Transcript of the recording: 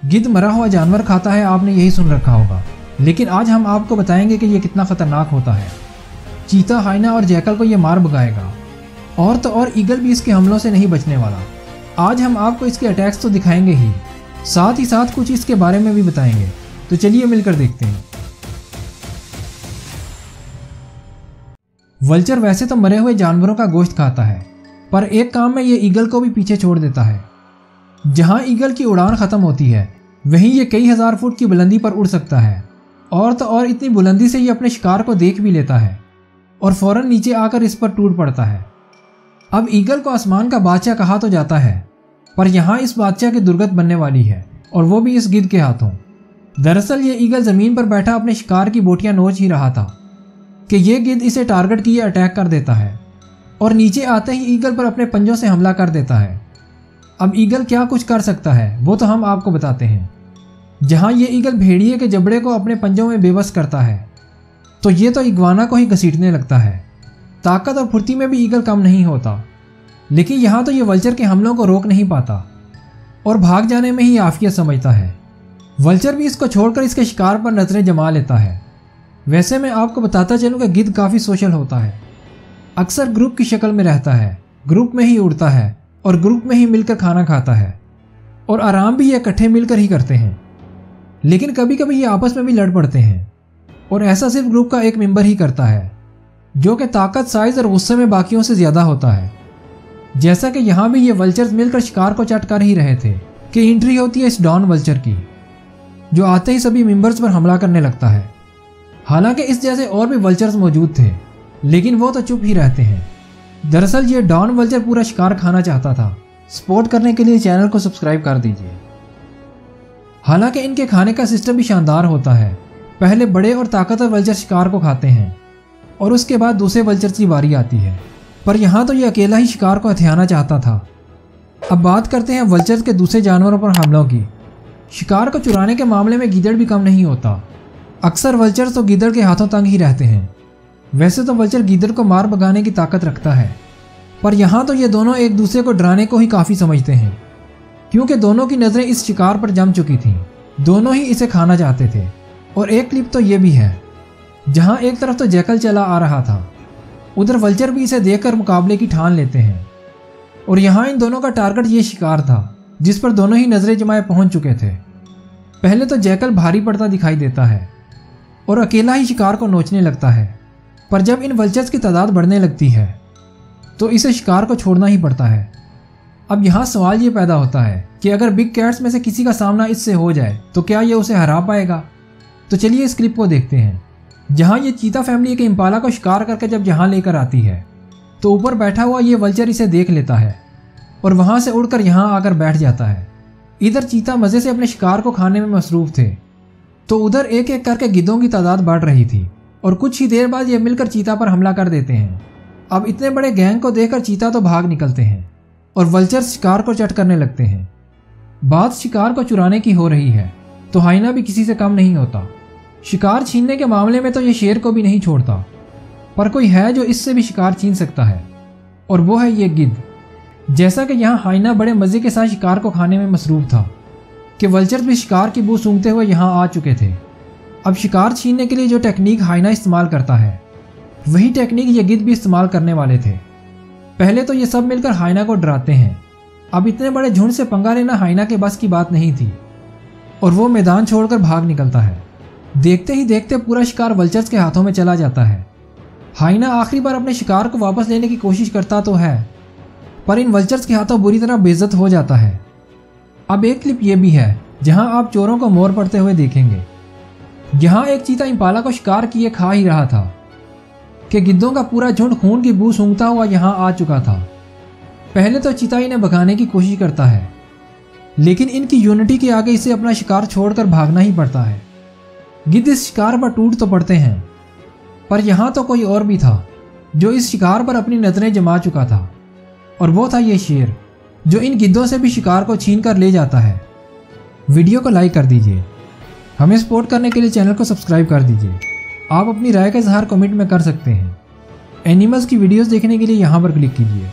गिद्ध मरा हुआ जानवर खाता है, आपने यही सुन रखा होगा, लेकिन आज हम आपको बताएंगे कि यह कितना खतरनाक होता है। चीता, हाइना और जैकल को यह मार भगाएगा, और तो और ईगल भी इसके हमलों से नहीं बचने वाला। आज हम आपको इसके अटैक्स तो दिखाएंगे ही, साथ ही साथ कुछ इसके बारे में भी बताएंगे। तो चलिए मिलकर देखते हैं। वल्चर वैसे तो मरे हुए जानवरों का गोश्त खाता है, पर एक काम में ये ईगल को भी पीछे छोड़ देता है। जहां ईगल की उड़ान खत्म होती है, वहीं ये कई हजार फुट की बुलंदी पर उड़ सकता है, और तो और इतनी बुलंदी से ये अपने शिकार को देख भी लेता है और फौरन नीचे आकर इस पर टूट पड़ता है। अब ईगल को आसमान का बादशाह कहा तो जाता है, पर यहाँ इस बादशाह की दुर्गत बनने वाली है, और वो भी इस गिद्ध के हाथों। दरअसल ये ईगल जमीन पर बैठा अपने शिकार की बोटियां नोच ही रहा था कि ये गिद्ध इसे टारगेट किए अटैक कर देता है, और नीचे आते ही ईगल पर अपने पंजों से हमला कर देता है। अब ईगल क्या कुछ कर सकता है वो तो हम आपको बताते हैं। जहां ये ईगल भेड़िए के जबड़े को अपने पंजों में बेबस करता है, तो ये तो इग्वाना को ही घसीटने लगता है। ताकत और फुर्ती में भी ईगल कम नहीं होता, लेकिन यहाँ तो ये वल्चर के हमलों को रोक नहीं पाता और भाग जाने में ही आफियत समझता है। वल्चर भी इसको छोड़कर इसके शिकार पर नजरें जमा लेता है। वैसे मैं आपको बताता चलूँ कि गिद्ध काफ़ी सोशल होता है, अक्सर ग्रुप की शक्ल में रहता है, ग्रुप में ही उड़ता है और ग्रुप में ही मिलकर खाना खाता है, और आराम भी ये इकट्ठे मिलकर ही करते हैं। लेकिन कभी कभी ये आपस में भी लड़ पड़ते हैं, और ऐसा सिर्फ ग्रुप का एक मेंबर ही करता है, जो कि ताकत, साइज और गुस्से में बाकियों से ज़्यादा होता है। जैसा कि यहाँ भी ये वल्चर्स मिलकर शिकार को चट कर ही रहे थे कि एंट्री होती है इस डॉन वल्चर की, जो आते ही सभी मेंबर्स पर हमला करने लगता है। हालांकि इस जैसे और भी वल्चर्स मौजूद थे, लेकिन वो तो चुप ही रहते हैं। दरअसल ये डॉन वल्चर पूरा शिकार खाना चाहता था। सपोर्ट करने के लिए चैनल को सब्सक्राइब कर दीजिए। हालांकि इनके खाने का सिस्टम भी शानदार होता है। पहले बड़े और ताकतवर वल्चर शिकार को खाते हैं, और उसके बाद दूसरे वल्चर्स की बारी आती है, पर यहाँ तो ये अकेला ही शिकार को हथियाना चाहता था। अब बात करते हैं वल्चर्स के दूसरे जानवरों पर हमलों की। शिकार को चुराने के मामले में गीदड़ भी कम नहीं होता। अक्सर वल्चर्स तो गीदड़ के हाथों तंग ही रहते हैं। वैसे तो वल्चर गीदड़ को मार भगाने की ताकत रखता है, पर यहाँ तो ये दोनों एक दूसरे को डराने को ही काफ़ी समझते हैं, क्योंकि दोनों की नज़रें इस शिकार पर जम चुकी थीं। दोनों ही इसे खाना चाहते थे। और एक क्लिप तो ये भी है, जहाँ एक तरफ तो जैकल चला आ रहा था, उधर वल्चर भी इसे देखकर मुकाबले की ठान लेते हैं। और यहाँ इन दोनों का टारगेट ये शिकार था, जिस पर दोनों ही नजरें जमाए पहुंच चुके थे। पहले तो जैकल भारी पड़ता दिखाई देता है और अकेला ही शिकार को नोचने लगता है, पर जब इन वल्चर्स की तादाद बढ़ने लगती है तो इसे शिकार को छोड़ना ही पड़ता है। अब यहाँ सवाल ये पैदा होता है कि अगर बिग कैट्स में से किसी का सामना इससे हो जाए तो क्या ये उसे हरा पाएगा? तो चलिए इस क्लिप को देखते हैं, जहाँ ये चीता फैमिली एक इम्पाला को शिकार करके जब यहाँ लेकर आती है, तो ऊपर बैठा हुआ ये वल्चर इसे देख लेता है और वहाँ से उड़कर यहाँ आकर बैठ जाता है। इधर चीता मज़े से अपने शिकार को खाने में मसरूफ़ थे, तो उधर एक एक करके गिद्धों की तादाद बढ़ रही थी, और कुछ ही देर बाद ये मिलकर चीता पर हमला कर देते हैं। अब इतने बड़े गैंग को देखकर चीता तो भाग निकलते हैं और वल्चर्स शिकार को चट करने लगते हैं। बात शिकार को चुराने की हो रही है, तो हाइना भी किसी से कम नहीं होता। शिकार छीनने के मामले में तो ये शेर को भी नहीं छोड़ता, पर कोई है जो इससे भी शिकार छीन सकता है, और वो है ये गिद्ध। जैसा कि यहाँ हाइना बड़े मज़े के साथ शिकार को खाने में मसरूफ़ था कि वल्चर्स भी शिकार की बू सूंघते हुए यहाँ आ चुके थे। अब शिकार छीनने के लिए जो टेक्निक हाइना इस्तेमाल करता है, वही टेक्निक ये गिद्ध भी इस्तेमाल करने वाले थे। पहले तो ये सब मिलकर हाइना को डराते हैं। अब इतने बड़े झुंड से पंगा लेना हाइना के बस की बात नहीं थी, और वो मैदान छोड़कर भाग निकलता है। देखते ही देखते पूरा शिकार वल्चर्स के हाथों में चला जाता है। हाइना आखिरी बार अपने शिकार को वापस लेने की कोशिश करता तो है, पर इन वल्चर्स के हाथों बुरी तरह बेइज्जत हो जाता है। अब एक क्लिप ये भी है, जहां आप चोरों को मोर पड़ते हुए देखेंगे। यहाँ एक चीता इम्पाला को शिकार किए खा ही रहा था कि गिद्धों का पूरा झुंड खून की बू सूंघता हुआ यहाँ आ चुका था। पहले तो चीता इन्हें भगाने की कोशिश करता है, लेकिन इनकी यूनिटी के आगे इसे अपना शिकार छोड़कर भागना ही पड़ता है। गिद्ध इस शिकार पर टूट तो पड़ते हैं, पर यहाँ तो कोई और भी था जो इस शिकार पर अपनी नजरें जमा चुका था, और वो था ये शेर, जो इन गिद्धों से भी शिकार को छीन कर ले जाता है। वीडियो को लाइक कर दीजिए। हमें सपोर्ट करने के लिए चैनल को सब्सक्राइब कर दीजिए। आप अपनी राय का इजहार कमेंट में कर सकते हैं। एनिमल्स की वीडियोस देखने के लिए यहाँ पर क्लिक कीजिए।